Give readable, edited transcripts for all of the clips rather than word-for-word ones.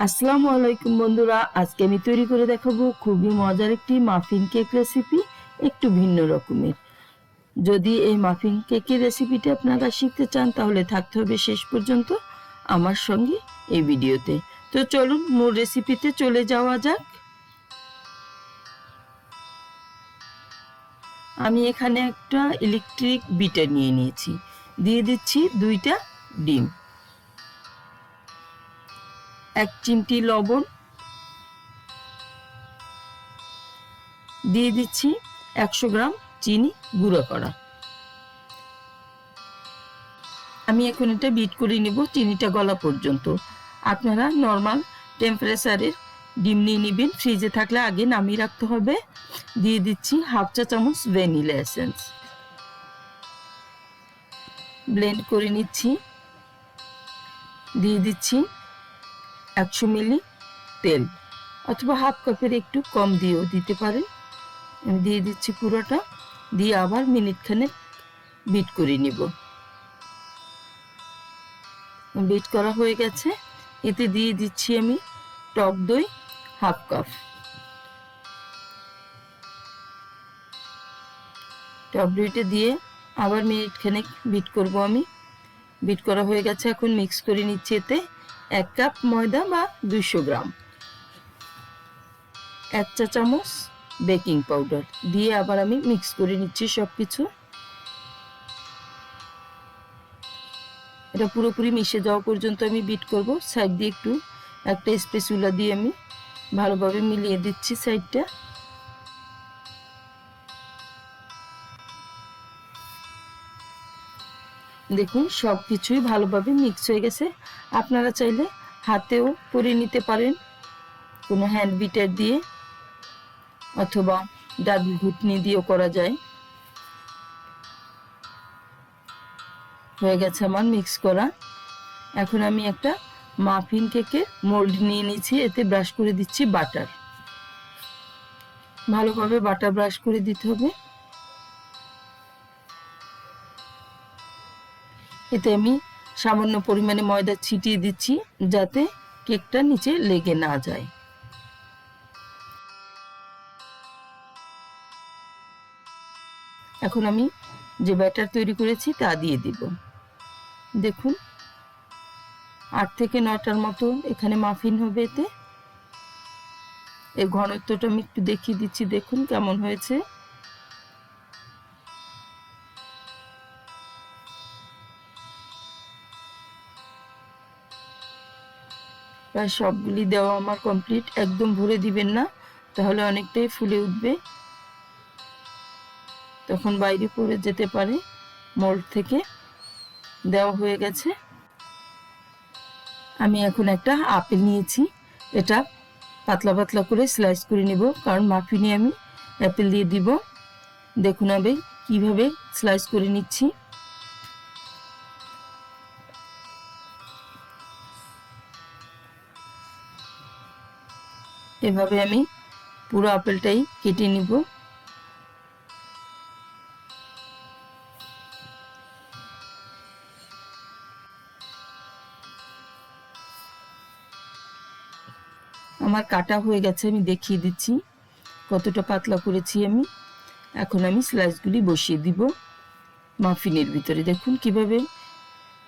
আসসালামু আলাইকুম বন্ধুরা, আজকে আমি তৈরি করে দেখাবো খুবই মজার একটি মাফিন কেক রেসিপি, একটু ভিন্ন রকমের। যদি এই মাফিন কেকের রেসিপিটা আপনারা শিখতে চান তাহলে থাকতে হবে শেষ পর্যন্ত আমার সঙ্গে এই ভিডিওতে। তো চলুন মূল রেসিপিতে চলে যাওয়া যাক। আমি এখানে একটা ইলেকট্রিক বিটার নিয়ে নিয়েছি, দিয়ে দিচ্ছি 2টা ডিম, 1 চিমটি লবণ, দিয়ে দিচ্ছি 100 গ্রাম চিনি গুঁড়ো করা। আমি এখন এটা বিট করে নেব চিনিটা গলা পর্যন্ত। আপনারা নর্মাল টেম্পারেচারের ডিম নিয়ে নেবেন, ফ্রিজে থাকলে আগে নামিয়ে রাখতে হবে। দিয়ে দিচ্ছি 1/2 চা চামচ ভ্যানিলা এসেন্স, ব্লেন্ড করে নিচ্ছি। দিয়ে দিচ্ছি 100 মিলি তেল, অথবা 1/2 কাপের একটু কম দিয়েও দিতে পারেন। আমি দিয়ে দিচ্ছি পুরোটা, দিয়ে আবার মিনিটখানেক বিট করে নিব। বিট করা হয়ে গেছে, এতে দিয়ে দিচ্ছি আমি টক দই 1/2 কাপ। টক দইটা দিয়ে আবার মিনিটখানেক বিট করব আমি। বিট করা হয়ে গেছে, এখন মিক্স করে নিচ্ছি। এতে 1 কাপ ময়দা বা 200 গ্রাম, 1 চা চামচ বেকিং পাউডার দিয়ে আবার আমি মিক্স করে নিচ্ছি সব কিছু। এটা পুরোপুরি মিশে যাওয়া পর্যন্ত আমি বিট করব। সাইড দিয়ে একটু একটা স্প্যাচুলা দিয়ে আমি ভালোভাবে মিলিয়ে দিচ্ছি সাইডটা। দেখুন সব কিছুই ভালোভাবে মিক্স হয়ে গেছে। আপনারা চাইলে হাতেও করে নিতে পারেন, কোনো হ্যান্ড বিটার দিয়ে, অথবা ডাবল ঘুটনি দিয়েও করা যায়। হয়ে গেছে আমার মিক্স করা। এখন আমি একটা মাফিন কেকের মোল্ড নিয়ে নিয়েছি, এতে ব্রাশ করে দিচ্ছি বাটার। ভালোভাবে বাটার ব্রাশ করে দিতে হবে। এতে আমি সামান্য পরিমাণে ময়দা ছিটিয়ে দিচ্ছি, যাতে কেকটা নিচে লেগে না যায়। এখন আমি যে ব্যাটার তৈরি করেছি তা দিয়ে দিব। দেখুন 8 থেকে 9টার মতো এখানে মাফিন হবে। এতে এর ঘনত্বটা আমি একটু দেখিয়ে দিচ্ছি, দেখুন কেমন হয়েছে। প্রায় সবগুলি দেওয়া আমার কমপ্লিট। একদম ভরে দিবেন না, তাহলে অনেকটাই ফুলে উঠবে, তখন বাইরে পড়ে যেতে পারে মোল্ড থেকে। দেওয়া হয়ে গেছে। আমি এখন একটা আপেল নিয়েছি, এটা পাতলা পাতলা করে স্লাইস করে নিব, কারণ মাফিনে আমি অ্যাপেল দিয়ে দিব। দেখুন আমি কিভাবে স্লাইস করে নিচ্ছি। এভাবে আমি পুরো আপেলটাই কেটে নিব। আমার কাটা হয়ে গেছে, আমি দেখিয়ে দিচ্ছি কতটা পাতলা করেছি আমি। এখন আমি স্লাইসগুলি বসিয়ে দিব মাফিনের ভিতরে। দেখুন কিভাবে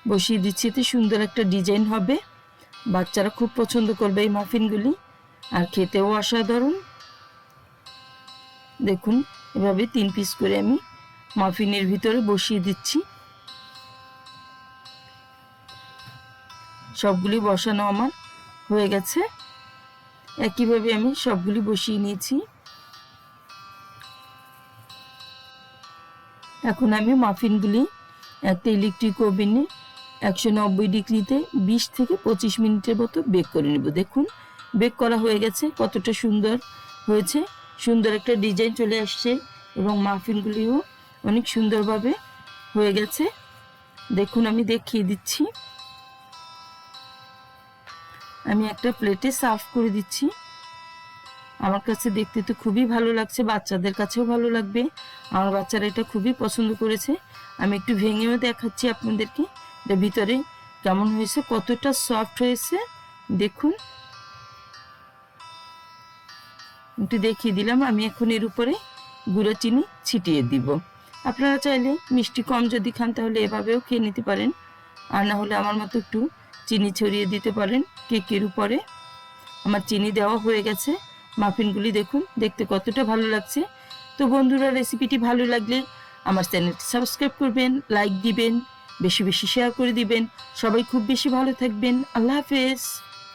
বসিয়ে দিচ্ছি, এতে সুন্দর একটা ডিজাইন হবে। বাচ্চারা খুব পছন্দ করবে এই মাফিনগুলি, আর খেতেও অসাধারণ। দেখুন এভাবে 3 পিস করে আমি মাফিনের ভিতরে বসিয়ে দিচ্ছি। সবগুলি বসানো আমার হয়ে গেছে। একইভাবে আমি সবগুলি বসিয়ে নিয়েছি। এখন আমি মাফিনগুলি একটা ইলেকট্রিক ওভেনে 190 ডিগ্রিতে 20 থেকে 25 মিনিটের মতো বেক করে নেব। দেখুন বেক করা হয়ে গেছে, কতটা সুন্দর হয়েছে। সুন্দর একটা ডিজাইন চলে আসছে, এবং মাফিনগুলিও অনেক সুন্দরভাবে হয়ে গেছে। দেখুন আমি দেখিয়ে দিচ্ছি। আমি একটা প্লেটে সার্ভ করে দিচ্ছি। আমার কাছে দেখতে তো খুবই ভালো লাগছে, বাচ্চাদের কাছেও ভালো লাগবে। আমার বাচ্চারা এটা খুবই পছন্দ করেছে। আমি একটু ভেঙেও দেখাচ্ছি আপনাদেরকে, এটা ভিতরে কেমন হয়েছে, কতটা সফট হয়েছে। দেখুন একটু দেখিয়ে দিলাম। আমি এখন এর উপরে গুঁড়ো চিনি ছিটিয়ে দিব। আপনারা চাইলে মিষ্টি কম যদি খান তাহলে এভাবেও খেয়ে নিতে পারেন, আর না হলে আমার মতো একটু চিনি ছড়িয়ে দিতে পারেন কেকের উপরে। আমার চিনি দেওয়া হয়ে গেছে। মাফিনগুলি দেখুন দেখতে কতটা ভালো লাগছে। তো বন্ধুরা, রেসিপিটি ভালো লাগলে আমার চ্যানেলটি সাবস্ক্রাইব করবেন, লাইক দিবেন, বেশি বেশি শেয়ার করে দিবেন। সবাই খুব বেশি ভালো থাকবেন। আল্লাহ হাফেজ।